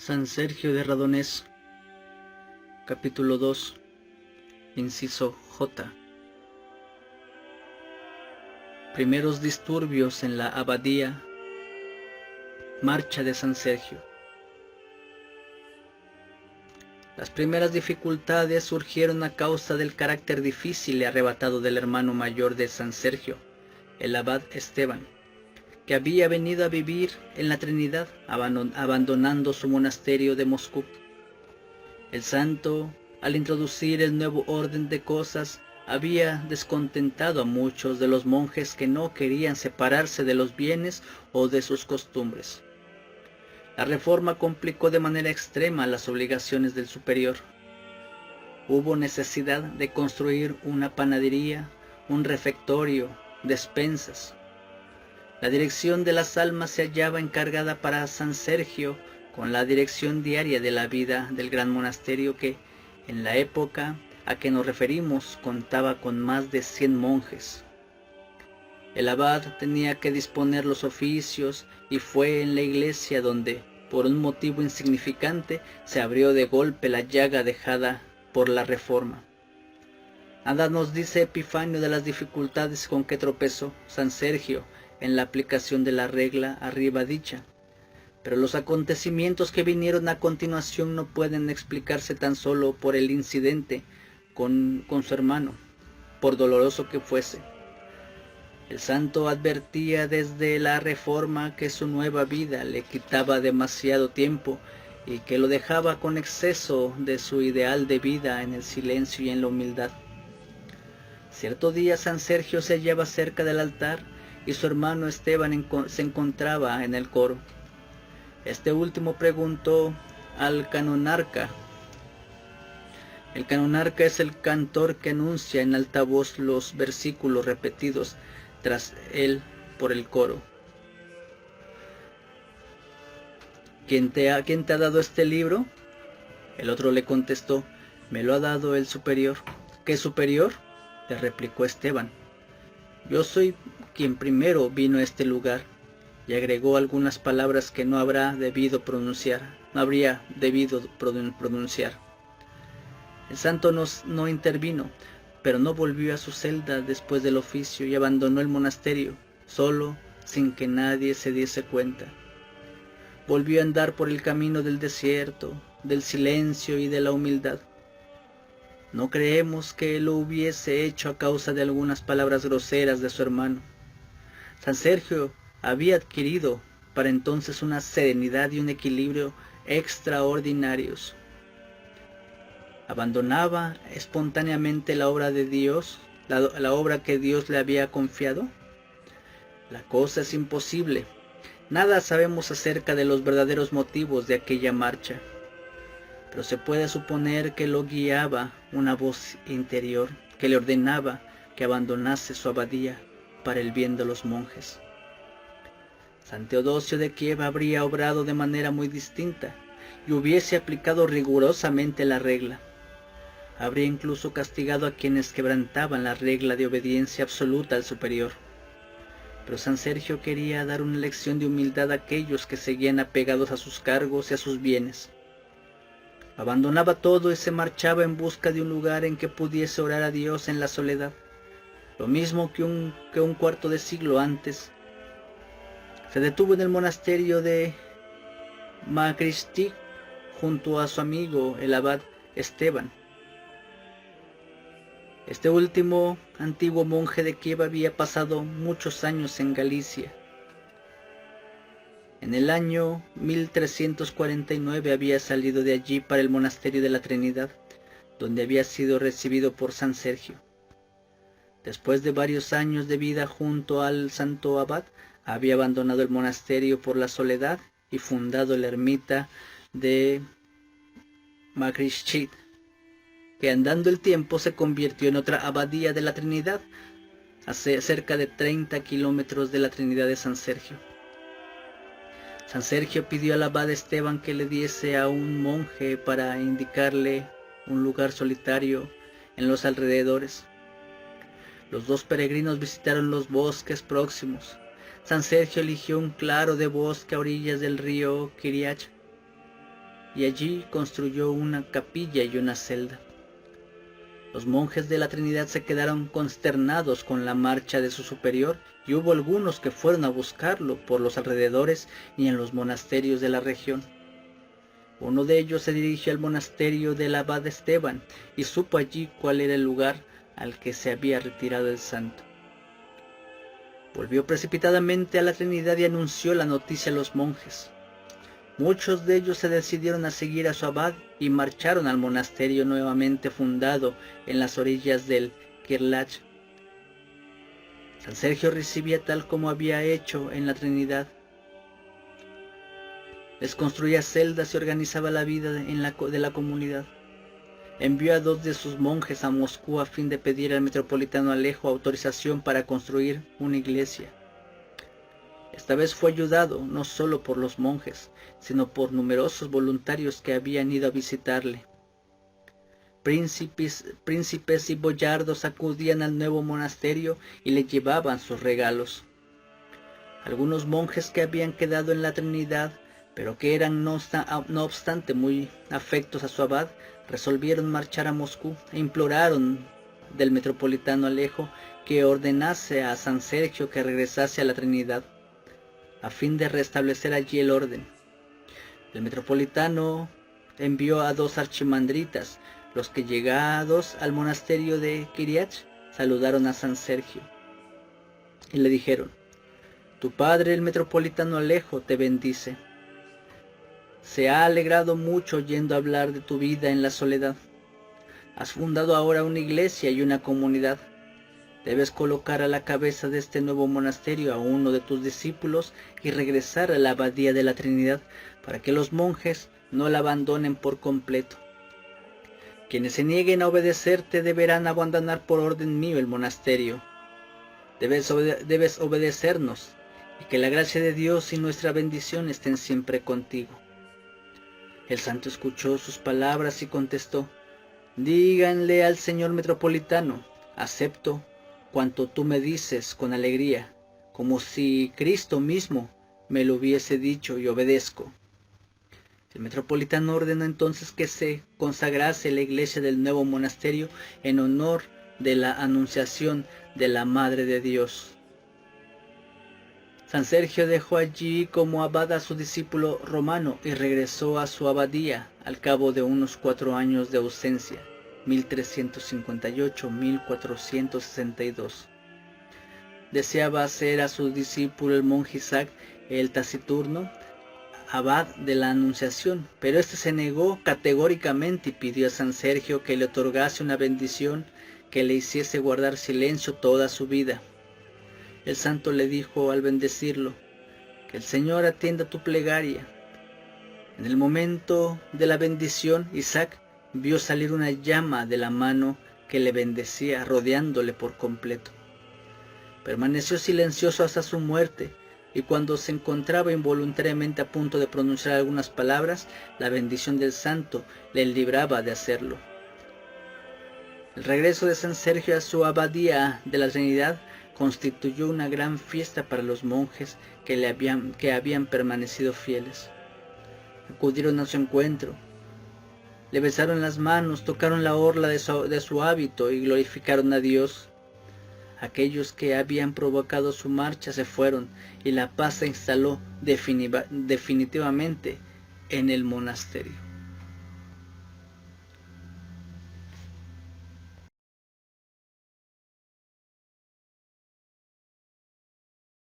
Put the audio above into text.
San Sergio de Radonés, capítulo 2, inciso J. Primeros disturbios en la abadía. Marcha de San Sergio. Las primeras dificultades surgieron a causa del carácter difícil y arrebatado del hermano mayor de San Sergio, el abad Esteban, que había venido a vivir en la Trinidad, abandonando su monasterio de Moscú. El santo, al introducir el nuevo orden de cosas, había descontentado a muchos de los monjes que no querían separarse de los bienes o de sus costumbres. La reforma complicó de manera extrema las obligaciones del superior. Hubo necesidad de construir una panadería, un refectorio, despensas. La dirección de las almas se hallaba encargada para San Sergio, con la dirección diaria de la vida del gran monasterio que, en la época a que nos referimos, contaba con más de 100 monjes. El abad tenía que disponer los oficios y fue en la iglesia donde, por un motivo insignificante, se abrió de golpe la llaga dejada por la reforma. Nada nos dice Epifanio de las dificultades con que tropezó San Sergio en la aplicación de la regla arriba dicha, pero los acontecimientos que vinieron a continuación no pueden explicarse tan solo por el incidente con su hermano, por doloroso que fuese. El santo advertía desde la reforma que su nueva vida le quitaba demasiado tiempo y que lo dejaba con exceso de su ideal de vida en el silencio y en la humildad. Cierto día San Sergio se hallaba cerca del altar y su hermano Esteban se encontraba en el coro. Este último preguntó al canonarca. El canonarca es el cantor que anuncia en alta voz los versículos repetidos tras él por el coro. ¿Quién te ha dado este libro? El otro le contestó, me lo ha dado el superior. ¿Qué superior? Le replicó Esteban. Yo soy quien primero vino a este lugar, y agregó algunas palabras que no habría debido pronunciar. El santo no intervino, pero no volvió a su celda después del oficio y abandonó el monasterio, solo, sin que nadie se diese cuenta. Volvió a andar por el camino del desierto, del silencio y de la humildad. No creemos que lo hubiese hecho a causa de algunas palabras groseras de su hermano. San Sergio había adquirido para entonces una serenidad y un equilibrio extraordinarios. Abandonaba espontáneamente la obra de Dios, la obra que Dios le había confiado. La cosa es imposible. Nada sabemos acerca de los verdaderos motivos de aquella marcha, pero se puede suponer que lo guiaba una voz interior que le ordenaba que abandonase su abadía para el bien de los monjes. San Teodosio de Kiev habría obrado de manera muy distinta y hubiese aplicado rigurosamente la regla. Habría incluso castigado a quienes quebrantaban la regla de obediencia absoluta al superior. Pero San Sergio quería dar una lección de humildad a aquellos que seguían apegados a sus cargos y a sus bienes. Abandonaba todo y se marchaba en busca de un lugar en que pudiese orar a Dios en la soledad, lo mismo que un cuarto de siglo antes. Se detuvo en el monasterio de Makristik junto a su amigo el abad Esteban. Este último antiguo monje de Kiev había pasado muchos años en Galicia. En el año 1349 había salido de allí para el monasterio de la Trinidad, donde había sido recibido por San Sergio. Después de varios años de vida junto al santo abad, había abandonado el monasterio por la soledad y fundado la ermita de Makristik, que andando el tiempo se convirtió en otra abadía de la Trinidad, a cerca de 30 kilómetros de la Trinidad de San Sergio. San Sergio pidió al abad Esteban que le diese a un monje para indicarle un lugar solitario en los alrededores. Los dos peregrinos visitaron los bosques próximos. San Sergio eligió un claro de bosque a orillas del río Kiriach. y allí construyó una capilla y una celda. Los monjes de la Trinidad se quedaron consternados con la marcha de su superior, y hubo algunos que fueron a buscarlo por los alrededores y en los monasterios de la región. Uno de ellos se dirigió al monasterio del abad Esteban y supo allí cuál era el lugar al que se había retirado el santo. Volvió precipitadamente a la Trinidad y anunció la noticia a los monjes. Muchos de ellos se decidieron a seguir a su abad y marcharon al monasterio nuevamente fundado en las orillas del Kirlach. San Sergio recibía tal como había hecho en la Trinidad. Les construía celdas y organizaba la vida de la comunidad. Envió a 2 de sus monjes a Moscú a fin de pedir al metropolitano Alejo autorización para construir una iglesia. Esta vez fue ayudado no solo por los monjes, sino por numerosos voluntarios que habían ido a visitarle. Príncipes y boyardos acudían al nuevo monasterio y le llevaban sus regalos. Algunos monjes que habían quedado en la Trinidad, pero que eran no obstante muy afectos a su abad, resolvieron marchar a Moscú e imploraron del metropolitano Alejo que ordenase a San Sergio que regresase a la Trinidad, a fin de restablecer allí el orden. El metropolitano envió a 2 archimandritas, los que llegados al monasterio de Kiriach saludaron a San Sergio y le dijeron: «Tu padre, el metropolitano Alejo, te bendice. Se ha alegrado mucho oyendo hablar de tu vida en la soledad. Has fundado ahora una iglesia y una comunidad. Debes colocar a la cabeza de este nuevo monasterio a uno de tus discípulos y regresar a la abadía de la Trinidad para que los monjes no la abandonen por completo. Quienes se nieguen a obedecerte deberán abandonar por orden mío el monasterio. Debes obedecernos, y que la gracia de Dios y nuestra bendición estén siempre contigo». El santo escuchó sus palabras y contestó: «Díganle al señor metropolitano, acepto cuanto tú me dices con alegría, como si Cristo mismo me lo hubiese dicho, y obedezco». El metropolitano ordenó entonces que se consagrase la iglesia del nuevo monasterio en honor de la anunciación de la Madre de Dios. San Sergio dejó allí como abad a su discípulo Romano y regresó a su abadía al cabo de unos 4 años de ausencia, 1358-1462. Deseaba hacer a su discípulo el monje Isaac el Taciturno abad de la Anunciación, pero éste se negó categóricamente y pidió a San Sergio que le otorgase una bendición que le hiciese guardar silencio toda su vida. El santo le dijo al bendecirlo: «Que el Señor atienda tu plegaria». En el momento de la bendición, Isaac vio salir una llama de la mano que le bendecía, rodeándole por completo. Permaneció silencioso hasta su muerte, y cuando se encontraba involuntariamente a punto de pronunciar algunas palabras, la bendición del santo le libraba de hacerlo. El regreso de San Sergio a su abadía de la Trinidad constituyó una gran fiesta para los monjes que habían permanecido fieles. Acudieron a su encuentro, le besaron las manos, tocaron la orla de su hábito y glorificaron a Dios. Aquellos que habían provocado su marcha se fueron y la paz se instaló definitivamente en el monasterio.